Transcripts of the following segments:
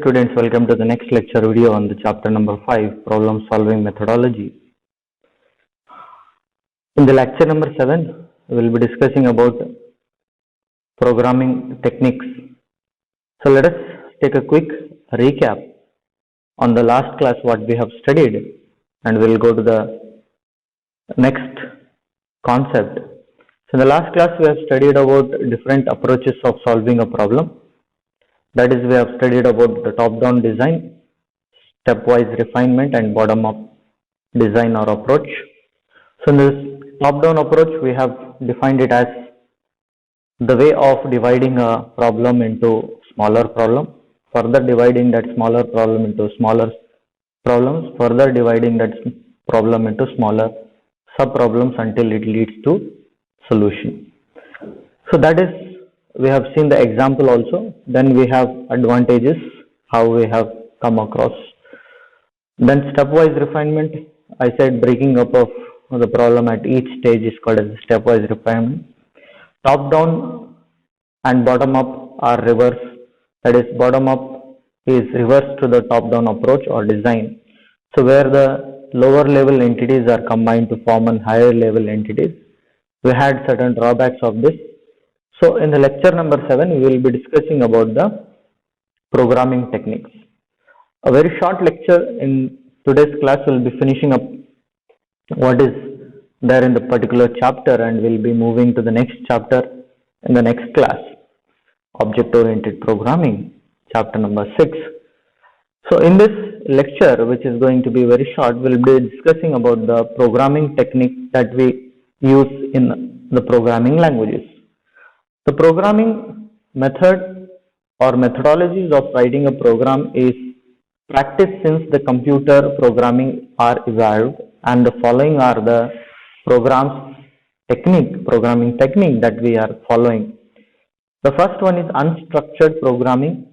students, welcome to the next lecture video on the chapter number 5, problem solving methodology. In the lecture number 7, we will be discussing about programming techniques. So let us take a quick recap on the last class what we have studied, and we will go to the next concept. So in the last class we have studied about different approaches of solving a problem. That is, we have studied about the top-down design, stepwise refinement, and bottom-up design or approach. So in this top-down approach, we have defined it as the way of dividing a problem into smaller problem, further dividing that smaller problem into smaller problems, further dividing that problem into smaller sub-problems until it leads to solution. So that is, we have seen the example also. Then we have advantages, how we have come across. Then stepwise refinement, I said breaking up of the problem at each stage is called as stepwise refinement. Top down and bottom up are reverse. That is, bottom up is reverse to the top down approach or design. So where the lower level entities are combined to form an higher level entities. We had certain drawbacks of this. So in the lecture number 7, we will be discussing about the programming techniques. A very short lecture in today's class will be finishing up what is there in the particular chapter, and we will be moving to the next chapter in the next class, object-oriented programming, chapter number 6. So in this lecture, which is going to be very short, we will be discussing about the programming technique that we use in the programming languages. The programming method or methodologies of writing a program is practiced since the computer programming are evolved, and the following are the programming technique that we are following. The first one is unstructured programming.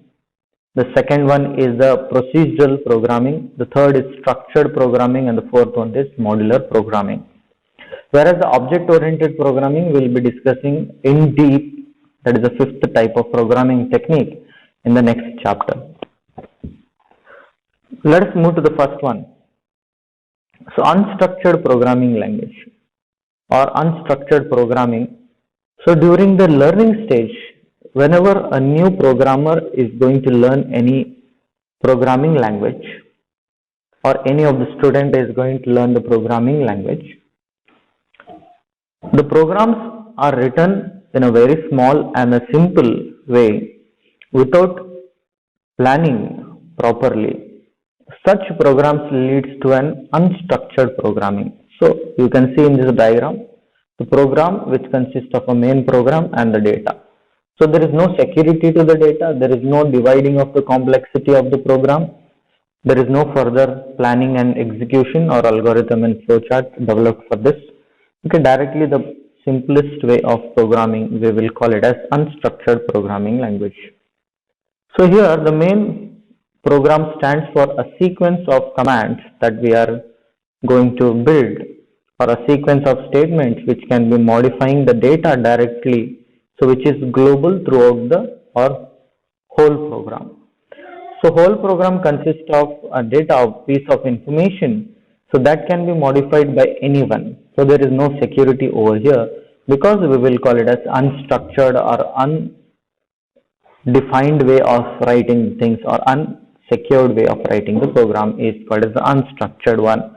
The second one is the procedural programming. The third is structured programming, and the fourth one is modular programming. Whereas the object-oriented programming we will be discussing in deep. That is the fifth type of programming technique in the next chapter. Let us move to the first one. So unstructured programming language or unstructured programming. So during the learning stage, whenever a new programmer is going to learn any programming language, or any of the student is going to learn the programming language, the programs are written in a very small and a simple way without planning properly. Such programs leads to an unstructured programming. So you can see in this diagram the program which consists of a main program and the data. So there is no security to the data, there is no dividing of the complexity of the program, there is no further planning and execution or algorithm and flowchart developed for this. Okay, directly the simplest way of programming, we will call it as unstructured programming language. So here the main program stands for a sequence of commands that we are going to build, or a sequence of statements which can be modifying the data directly, so which is global throughout the or whole program. So whole program consists of a data, a piece of information, so that can be modified by anyone. So there is no security over here, because we will call it as unstructured or undefined way of writing things, or unsecured way of writing the program is called as the unstructured one.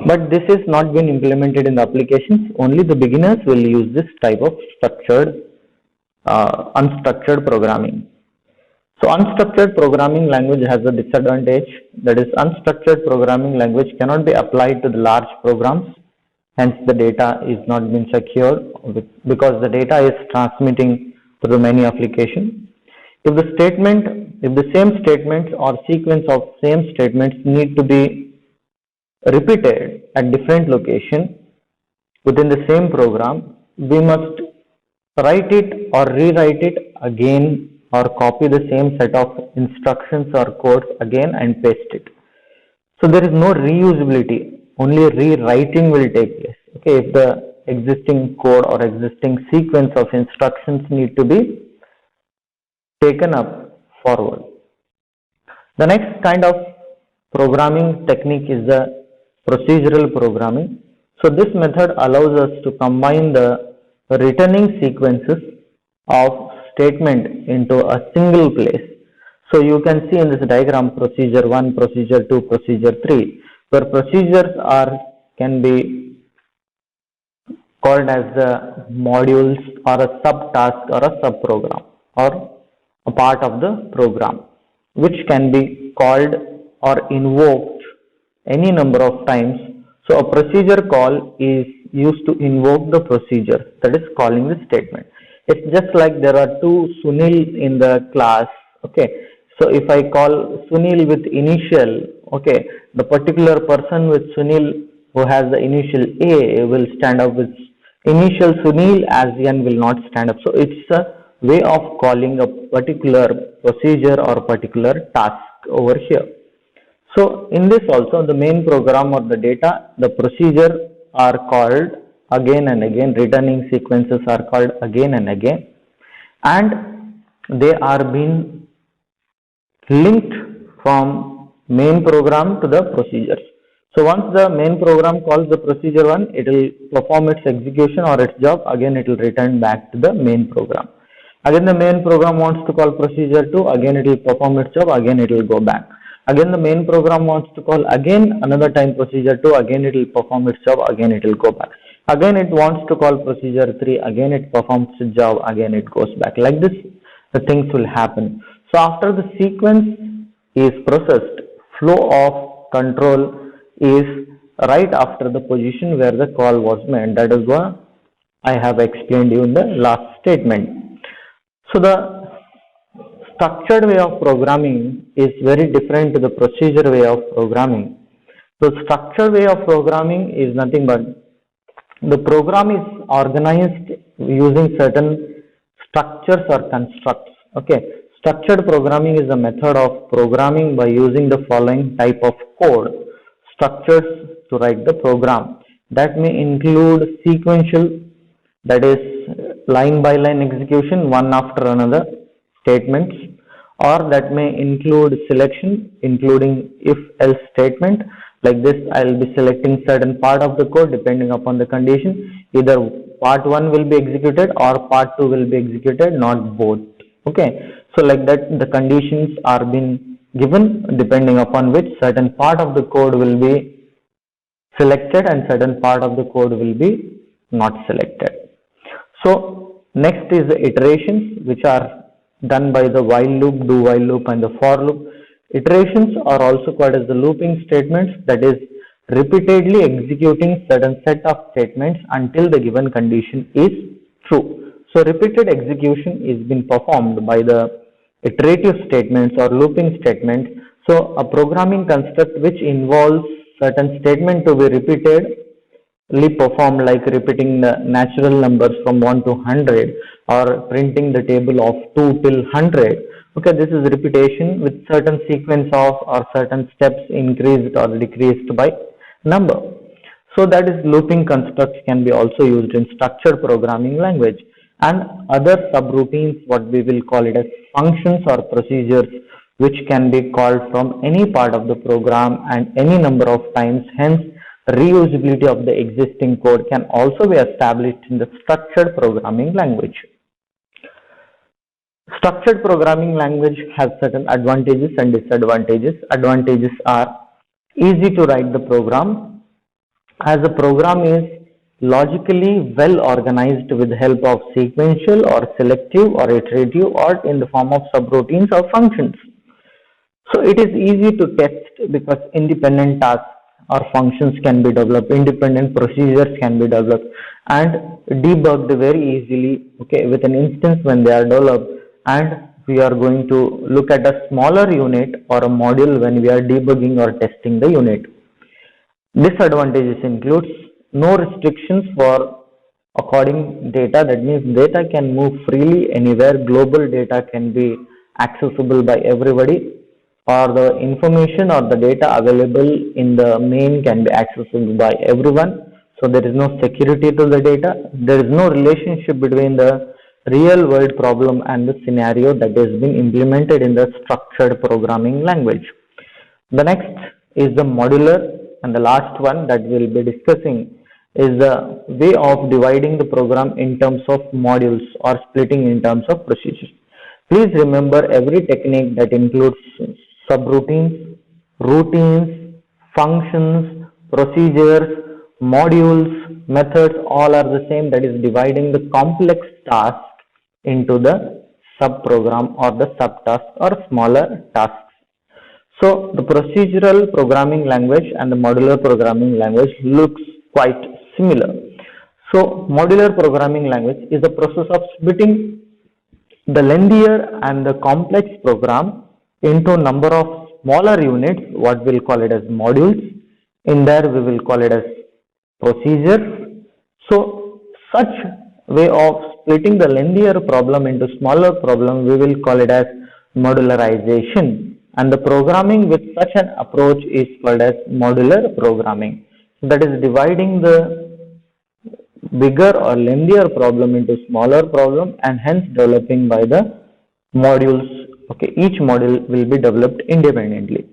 But this is not been implemented in the applications. Only the beginners will use this type of structured, unstructured programming. So unstructured programming language has a disadvantage, that is, unstructured programming language cannot be applied to the large programs. Hence the data is not been secured because the data is transmitting through many applications. If the same statements or sequence of same statements need to be repeated at different locations within the same program, we must write it or rewrite it again, or copy the same set of instructions or codes again and paste it. So there is no reusability, only rewriting will take place. Okay, if the existing code or existing sequence of instructions need to be taken up forward. The next kind of programming technique is the procedural programming. So this method allows us to combine the returning sequences of statement into a single place. So you can see in this diagram procedure 1, procedure 2, procedure 3, where procedures can be called as the modules or a subtask or a subprogram or a part of the program, which can be called or invoked any number of times. So a procedure call is used to invoke the procedure, that is calling the statement. It's just like there are two Sunil in the class. Okay, so if I call Sunil with initial, okay, the particular person with Sunil who has the initial A will stand up, with initial Sunil as N will not stand up. So it's a way of calling a particular procedure or particular task over here. So in this also, the main program or the data, the procedure are called again and again, returning sequences are called again and again, and they are being linked from main program to the procedures. So once the main program calls the procedure 1, it will perform its execution or its job, again it will return back to the main program. Again the main program wants to call procedure 2, again it will perform its job, again it will go back. Again the main program wants to call again another time procedure 2, again it will perform its job, again it will go back. Again it wants to call procedure 3, again it performs its job, again it goes back. Like this the things will happen. So after the sequence is processed, flow of control is right after the position where the call was made. That is what I have explained you in the last statement. So the structured way of programming is very different to the procedure way of programming. So structured way of programming is nothing but the program is organized using certain structures or constructs. Okay, structured programming is a method of programming by using the following type of code structures to write the program. That may include sequential, that is line by line execution, one after another statements, or that may include selection, including if else statement. Like this, I will be selecting certain part of the code depending upon the condition. Either part 1 will be executed or part 2 will be executed, not both. Okay, so like that the conditions are being given depending upon which certain part of the code will be selected and certain part of the code will be not selected. So next is the iterations, which are done by the while loop, do while loop and the for loop. Iterations are also called as the looping statements, that is repeatedly executing certain set of statements until the given condition is true. So repeated execution is being performed by the iterative statements or looping statements. So a programming construct which involves certain statement to be repeatedly performed, like repeating the natural numbers from 1 to 100 or printing the table of 2 till 100. Okay, this is repetition with certain sequence of or certain steps increased or decreased by number. So that is looping constructs can be also used in structured programming language. And other subroutines, what we will call it as functions or procedures, which can be called from any part of the program and any number of times. Hence, reusability of the existing code can also be established in the structured programming language. Structured programming language has certain advantages and disadvantages. Advantages are easy to write the program, as the program is logically well organized with the help of sequential or selective or iterative or in the form of subroutines or functions. So it is easy to test because independent tasks or functions can be developed, independent procedures can be developed and debugged very easily, okay, with an instance when they are developed. And we are going to look at a smaller unit or a module when we are debugging or testing the unit. Disadvantages includes no restrictions for according data. That means data can move freely anywhere. Global data can be accessible by everybody, or the information or the data available in the main can be accessible by everyone. So there is no security to the data. There is no relationship between the real world problem and the scenario that is being implemented in the structured programming language. The next is the modular, and the last one that we'll be discussing is the way of dividing the program in terms of modules or splitting in terms of procedures. Please remember every technique that includes subroutines, routines, functions, procedures, modules, methods, all are the same, that is dividing the complex task into the subprogram or the subtask or smaller tasks. So the procedural programming language and the modular programming language looks quite similar. So modular programming language is the process of splitting the lengthier and the complex program into number of smaller units, what we'll call it as modules. In there we will call it as procedures. So such way of splitting the lengthier problem into smaller problem, we will call it as modularization, and the programming with such an approach is called as modular programming. So that is dividing the bigger or lengthier problem into smaller problem and hence developing by the modules. Okay, each module will be developed independently.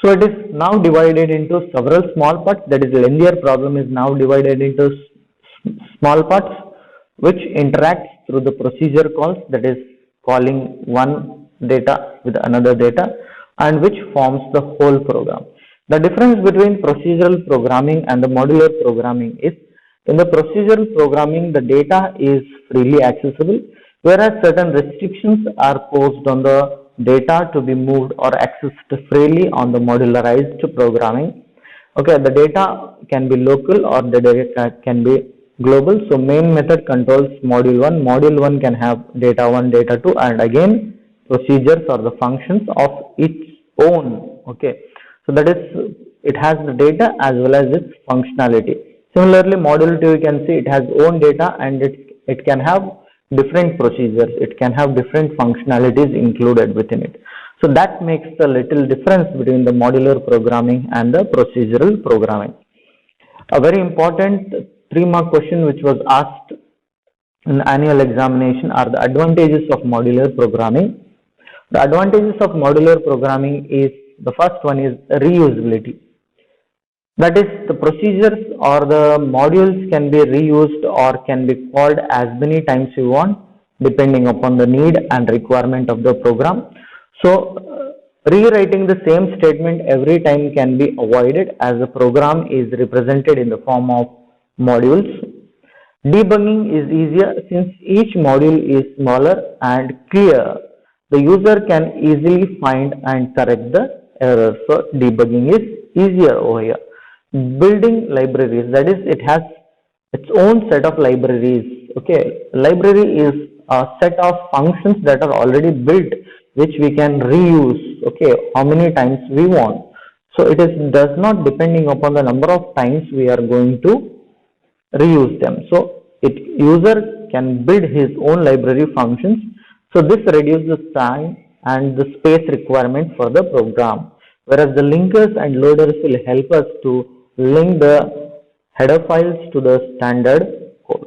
So it is now divided into several small parts, that is lengthier problem is now divided into small parts which interacts through the procedure calls, that is calling one data with another data, and which forms the whole program. The difference between procedural programming and the modular programming is, in the procedural programming the data is freely accessible, whereas certain restrictions are posed on the data to be moved or accessed freely on the modularized programming. Okay, the data can be local or the data can be global. So main method controls module 1. Module 1 can have data 1, data 2, and again procedures or the functions of its own. Okay, so that is, it has the data as well as its functionality. Similarly, module 2 you can see it has own data and it can have different procedures, it can have different functionalities included within it. So that makes the little difference between the modular programming and the procedural programming. A very important 3-mark question which was asked in the annual examination are the advantages of modular programming. The advantages of modular programming is, the first one is reusability. That is, the procedures or the modules can be reused or can be called as many times you want depending upon the need and requirement of the program. So rewriting the same statement every time can be avoided as the program is represented in the form of modules. Debugging is easier since each module is smaller and clear. The user can easily find and correct the error. So debugging is easier over here. Building libraries, that is, it has its own set of libraries. Okay, library is a set of functions that are already built which we can reuse, okay, how many times we want. So it is does not depending upon the number of times we are going to reuse them. So user can build his own library functions. So this reduces time and the space requirement for the program, whereas the linkers and loaders will help us to link the header files to the standard code.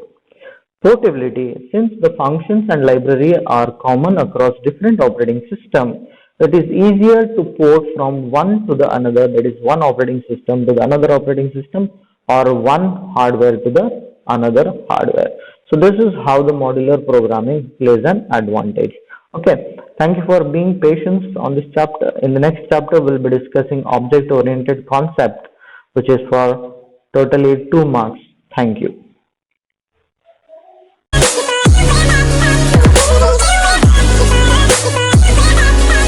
Portability, since the functions and library are common across different operating systems, it is easier to port from one to the another, that is one operating system to the another operating system or one hardware to the another hardware. So this is how the modular programming plays an advantage. Okay, thank you for being patient on this chapter. In the next chapter, we'll be discussing object-oriented concept, which is for totally 2 marks. Thank you.